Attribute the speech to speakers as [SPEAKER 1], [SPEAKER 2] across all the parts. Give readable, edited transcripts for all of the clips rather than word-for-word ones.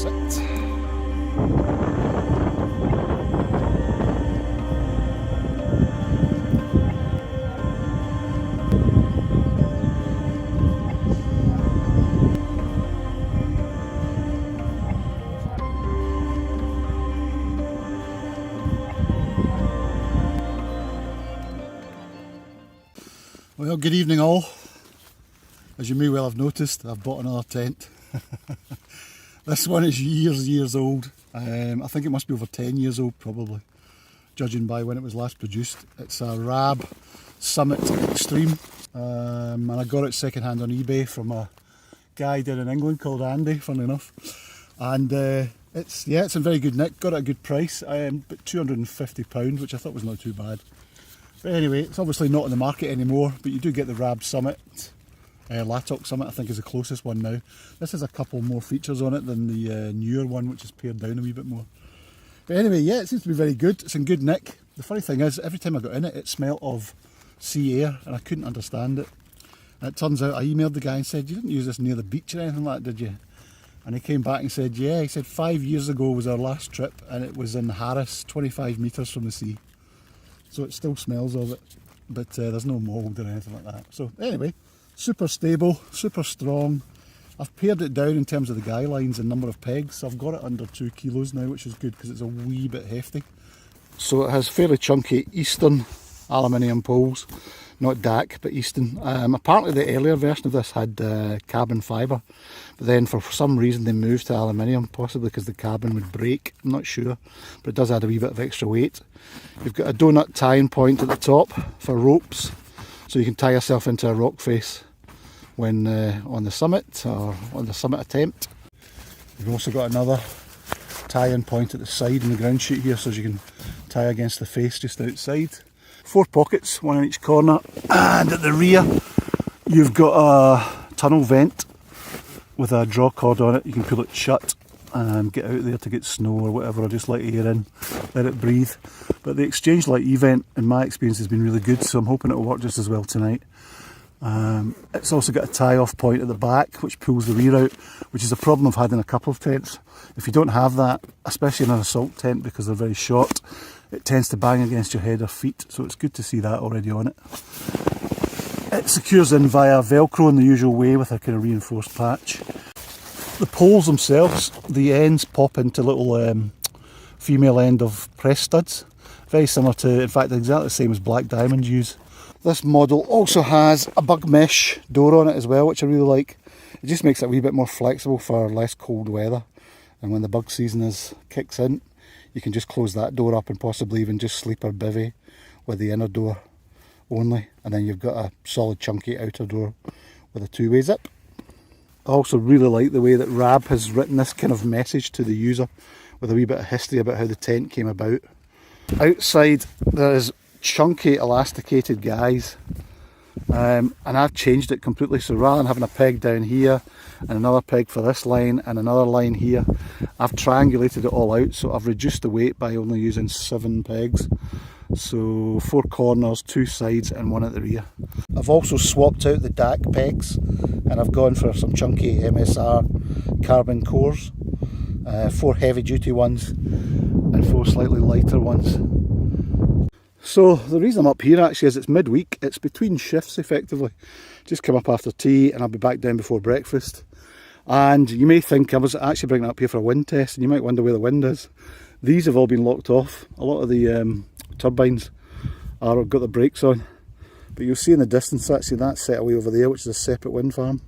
[SPEAKER 1] it. Well, good evening all. As you may well have noticed, I've bought another tent. This one is years old. I think it must be over 10 years old probably, judging by when it was last produced. It's a Rab Summit Extreme, and I got it second hand on eBay from a guy down in England called Andy, funnily enough. And it's in very good nick, got it at a good price, but £250, which I thought was not too bad. But anyway, it's obviously not on the market anymore, but you do get the Rab Summit. Latok Summit I think is the closest one now. This has a couple more features on it than the newer one, which is pared down a wee bit more. But anyway, yeah, it seems to be very good. It's in good nick. The funny thing is, every time I got in it, it smelt of sea air, and I couldn't understand it. And it turns out I emailed the guy and said, "You didn't use this near the beach or anything like that, did you?" And he came back and said, "Yeah." He said 5 years ago was our last trip, and it was in Harris, 25 metres from the sea. So it still smells of it, but there's no mould or anything like that. So anyway, super stable, super strong. I've pared it down in terms of the guy lines and number of pegs, so I've got it under 2 kilos now, which is good because it's a wee bit hefty. So it has fairly chunky Eastern aluminium poles, not DAC but Eastern. Apparently the earlier version of this had carbon fibre, but then for some reason they moved to aluminium, possibly because the carbon would break, I'm not sure, but it does add a wee bit of extra weight. You've got a donut tying point at the top for ropes, so you can tie yourself into a rock face when on the summit or on the summit attempt. You've also got another tie-in point at the side in the ground sheet here, so as you can tie against the face just outside. 4 pockets, one in each corner, and at the rear you've got a tunnel vent with a draw cord on it. You can pull it shut and get out there to get snow or whatever, or just let air in, let it breathe. But the exchange light event in my experience has been really good, so I'm hoping it'll work just as well tonight. It's also got a tie-off point at the back which pulls the rear out, which is a problem I've had in a couple of tents. If you don't have that, especially in an assault tent because they're very short, it tends to bang against your head or feet, so it's good to see that already on it. It secures in via Velcro in the usual way with a kind of reinforced patch. The poles themselves, the ends pop into little female end of press studs, very similar to, in fact exactly the same as Black Diamond use. This model also has a bug mesh door on it as well, which I really like. It just makes it a wee bit more flexible for less cold weather, and when the bug season kicks in, you can just close that door up and possibly even just sleep or bivvy with the inner door only, and then you've got a solid chunky outer door with a two-way zip. I also really like the way that Rab has written this kind of message to the user with a wee bit of history about how the tent came about. Outside there is chunky elasticated guys, and I've changed it completely, so rather than having a peg down here and another peg for this line and another line here, I've triangulated it all out, so I've reduced the weight by only using 7 pegs. So 4 corners, 2 sides and 1 at the rear. I've also swapped out the DAC pegs and I've gone for some chunky MSR carbon cores, 4 heavy duty ones and 4 slightly lighter ones. So the reason I'm up here actually is it's midweek, it's between shifts effectively. Just come up after tea and I'll be back down before breakfast. And you may think I was actually bringing it up here for a wind test, and you might wonder where the wind is. These have all been locked off. A lot of the turbines have got the brakes on, but you'll see in the distance actually that set away over there, which is a separate wind farm.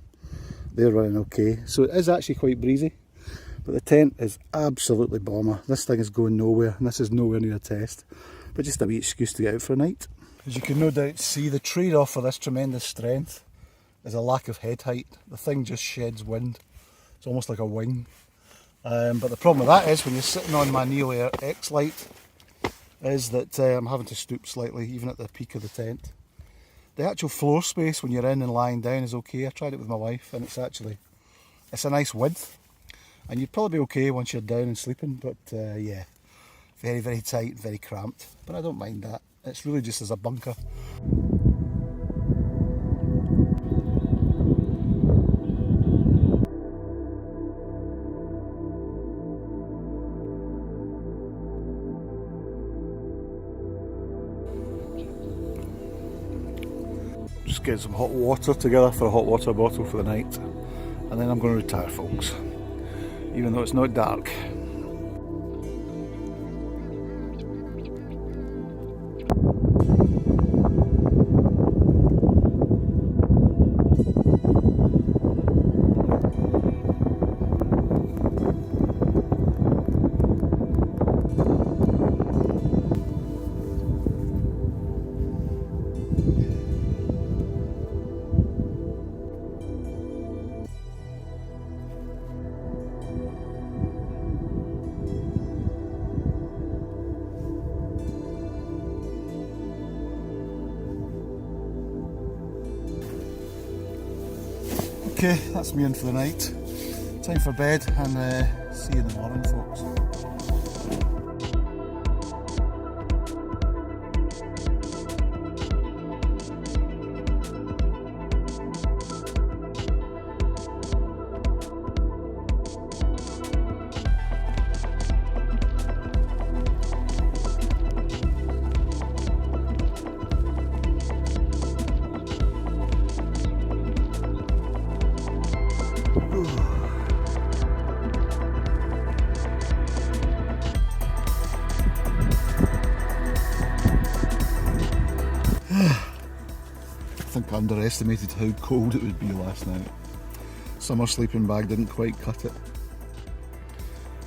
[SPEAKER 1] They're running okay, so it is actually quite breezy, but the tent is absolutely bomber. This thing is going nowhere, and this is nowhere near a test, but just a wee excuse to get out for a night. As you can no doubt see, the trade-off for this tremendous strength is a lack of head height. The thing just sheds wind. It's almost like a wing. But the problem with that is when you're sitting on my Neo Air X Lite is that I'm having to stoop slightly even at the peak of the tent. The actual floor space when you're in and lying down is okay. I tried it with my wife and it's a nice width, and you'd probably be okay once you're down and sleeping, but yeah, very, very tight, very cramped, but I don't mind that. It's really just as a bunker. just get some hot water together for a hot water bottle for the night, and then I'm going to retire, folks, even though it's not dark. Okay, that's me in for the night. Time for bed, and see you in the morning, folks. I think I underestimated how cold it would be last night. Summer sleeping bag didn't quite cut it.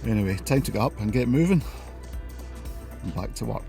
[SPEAKER 1] Anyway, time to get up and get moving. And back to work.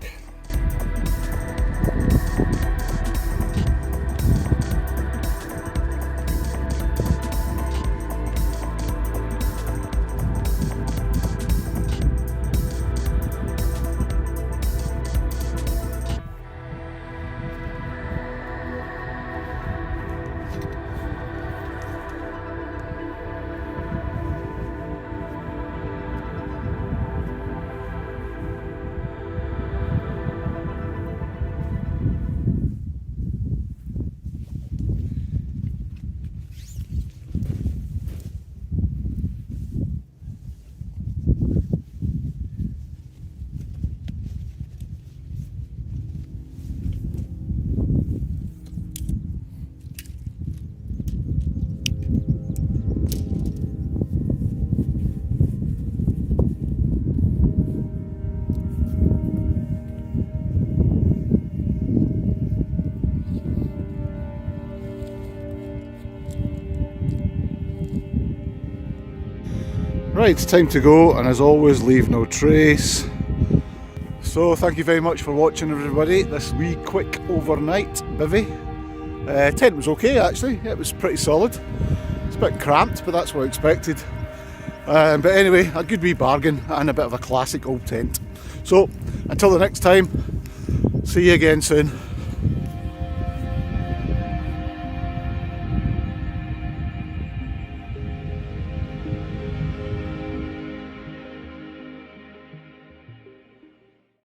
[SPEAKER 1] Right, it's time to go, and as always, leave no trace. So thank you very much for watching, everybody. This wee quick overnight bivvy. Tent was okay, actually. It was pretty solid. It's a bit cramped, but that's what I expected. But anyway, a good wee bargain and a bit of a classic old tent. So until the next time, see you again soon.